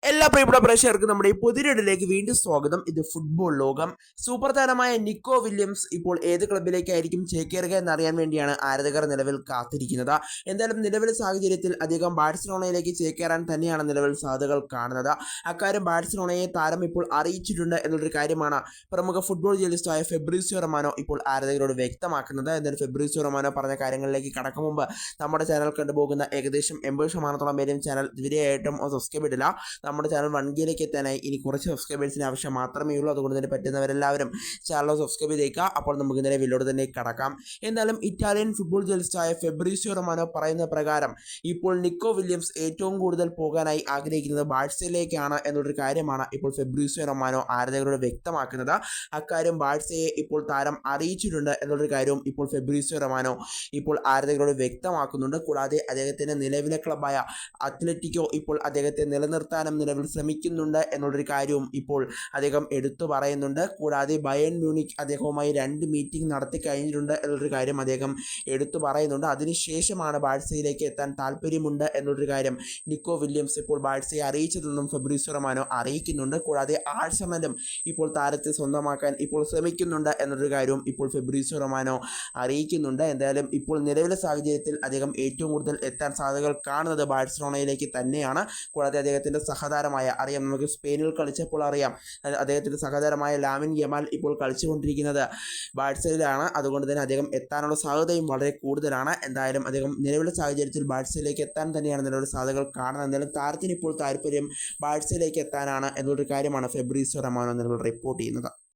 എല്ലാ പ്രിയപ്പെട്ട പ്രേക്ഷകർക്കും നമ്മുടെ ഈ പൊതിരിടലേക്ക് വീണ്ടും സ്വാഗതം. ഇത് ഫുട്ബോൾ ലോകം. സൂപ്പർ താരമായ നിക്കോ വില്യംസ് ഇപ്പോൾ ഏത് ക്ലബിലേക്കായിരിക്കും ചേക്കേറുക എന്നറിയാൻ വേണ്ടിയാണ് ആരാധകർ നിലവിൽ കാത്തിരിക്കുന്നത്. എന്തായാലും നിലവിലെ സാഹചര്യത്തിൽ അദ്ദേഹം ബാഴ്സലോണയിലേക്ക് ചേക്കേറാൻ തന്നെയാണ് നിലവിൽ സാധ്യതകൾ കാണുന്നത്. അക്കാര്യം ബാഴ്സലോണയെ താരം ഇപ്പോൾ അറിയിച്ചിട്ടുണ്ട് എന്നുള്ളൊരു കാര്യമാണ് പ്രമുഖ ഫുട്ബോൾ ജേർണലിസ്റ്റായ ഫെബ്രീസിയോ റൊമാനോ ഇപ്പോൾ ആരാധകരോട് വ്യക്തമാക്കുന്നത്. എന്തായാലും ഫെബ്രീസിയോ റൊമാനോ പറഞ്ഞ കാര്യങ്ങളിലേക്ക് കടക്കും മുമ്പ് നമ്മുടെ ചാനൽ കണ്ടുപോകുന്ന ഏകദേശം 80% പേരും ചാനൽ ഇതുവരെയായിട്ടും സബ്സ്ക്രൈബ് ചെയ്തില്ല. നമ്മുടെ ചാനൽ 1K എത്താനായി ഇനി കുറച്ച് സബ്സ്ക്രൈബേഴ്സിന് ആവശ്യം മാത്രമേ ഉള്ളൂ. അതുകൊണ്ട് തന്നെ പറ്റുന്നവരെല്ലാവരും ചാനൽ സബ്സ്ക്രൈബ് ചെയ്തേക്കുക. അപ്പോൾ നമുക്ക് ഇന്നലെ വീഡിയോയുടെ തന്നെ കടക്കാം. എന്നാലും ഇറ്റാലിയൻ ഫുട്ബോൾ ജേർണലിസ്റ്റായ ഫെബ്രീസിയോ റൊമാനോ പറയുന്ന പ്രകാരം ഇപ്പോൾ നിക്കോ വില്യംസ് ഏറ്റവും കൂടുതൽ പോകാനായി ആഗ്രഹിക്കുന്നത് ബാഴ്സയിലേക്കാണ് എന്നുള്ളൊരു കാര്യമാണ് ഇപ്പോൾ ഫെബ്രീസിയോ റൊമാനോ ആരാധകരോട് വ്യക്തമാക്കുന്നത്. അക്കാര്യം ബാഴ്സയെ ഇപ്പോൾ താരം അറിയിച്ചിട്ടുണ്ട് എന്നുള്ളൊരു കാര്യവും ഇപ്പോൾ ഫെബ്രീസിയോ റൊമാനോ ഇപ്പോൾ ആരാധകരോട് വ്യക്തമാക്കുന്നുണ്ട്. കൂടാതെ അദ്ദേഹത്തിൻ്റെ നിലവിലെ ക്ലബായ അത്ലറ്റിക്കോ ഇപ്പോൾ അദ്ദേഹത്തെ നിലനിർത്താനും നിലവിൽ ശ്രമിക്കുന്നുണ്ട് എന്നുള്ളൊരു കാര്യവും ഇപ്പോൾ അദ്ദേഹം എടുത്തു പറയുന്നുണ്ട്. കൂടാതെ ബയേൺ മ്യൂണിക്ക് അദ്ദേഹവുമായി 2 മീറ്റിംഗ് നടത്തി കഴിഞ്ഞിട്ടുണ്ട് എന്നുള്ളൊരു കാര്യം അദ്ദേഹം എടുത്തു പറയുന്നുണ്ട്. അതിനുശേഷമാണ് ബാഴ്സയിലേക്ക് എത്താൻ താല്പര്യമുണ്ട് എന്നുള്ളൊരു കാര്യം നിക്കോ വില്യംസ് ഇപ്പോൾ ബാഴ്സയെ അറിയിച്ചതെന്നും ഫെബ്രീസിയോ റൊമാനോ അറിയിക്കുന്നുണ്ട്. കൂടാതെ ആഴ്സണലും ഇപ്പോൾ താരത്തെ സ്വന്തമാക്കാൻ ഇപ്പോൾ ശ്രമിക്കുന്നുണ്ട് എന്നൊരു കാര്യവും ഇപ്പോൾ ഫെബ്രീസിയോ റൊമാനോ അറിയിക്കുന്നുണ്ട്. എന്തായാലും ഇപ്പോൾ നിലവിലെ സാഹചര്യത്തിൽ അദ്ദേഹം ഏറ്റവും കൂടുതൽ എത്താൻ സാധ്യതകൾ കാണുന്നത് ബാഴ്സലോണയിലേക്ക് തന്നെയാണ്. കൂടാതെ അദ്ദേഹത്തിൻ്റെ സഹതാരമായ നമുക്ക് സ്പെയിനിൽ കളിച്ചപ്പോൾ അറിയാം, അദ്ദേഹത്തിൻ്റെ സഹതാരമായ ലാമിൻ യമാൽ ഇപ്പോൾ കളിച്ചുകൊണ്ടിരിക്കുന്നത് ബാഴ്സയിലാണ്. അതുകൊണ്ട് തന്നെ അദ്ദേഹം എത്താനുള്ള സാധ്യതയും വളരെ കൂടുതലാണ്. എന്തായാലും അദ്ദേഹം നിലവിലെ സാഹചര്യത്തിൽ ബാഴ്സയിലേക്ക് എത്താൻ തന്നെയാണ് നിലവിലെ സാധ്യതകൾ കാണുന്നത്. എന്തായാലും താരത്തിന് ഇപ്പോൾ താല്പര്യം ബാഴ്സയിലേക്ക് എത്താനാണ് എന്നൊരു കാര്യമാണ് ഫെബ്രീസിയോ റൊമാനോ നിലവിൽ റിപ്പോർട്ട് ചെയ്യുന്നത്.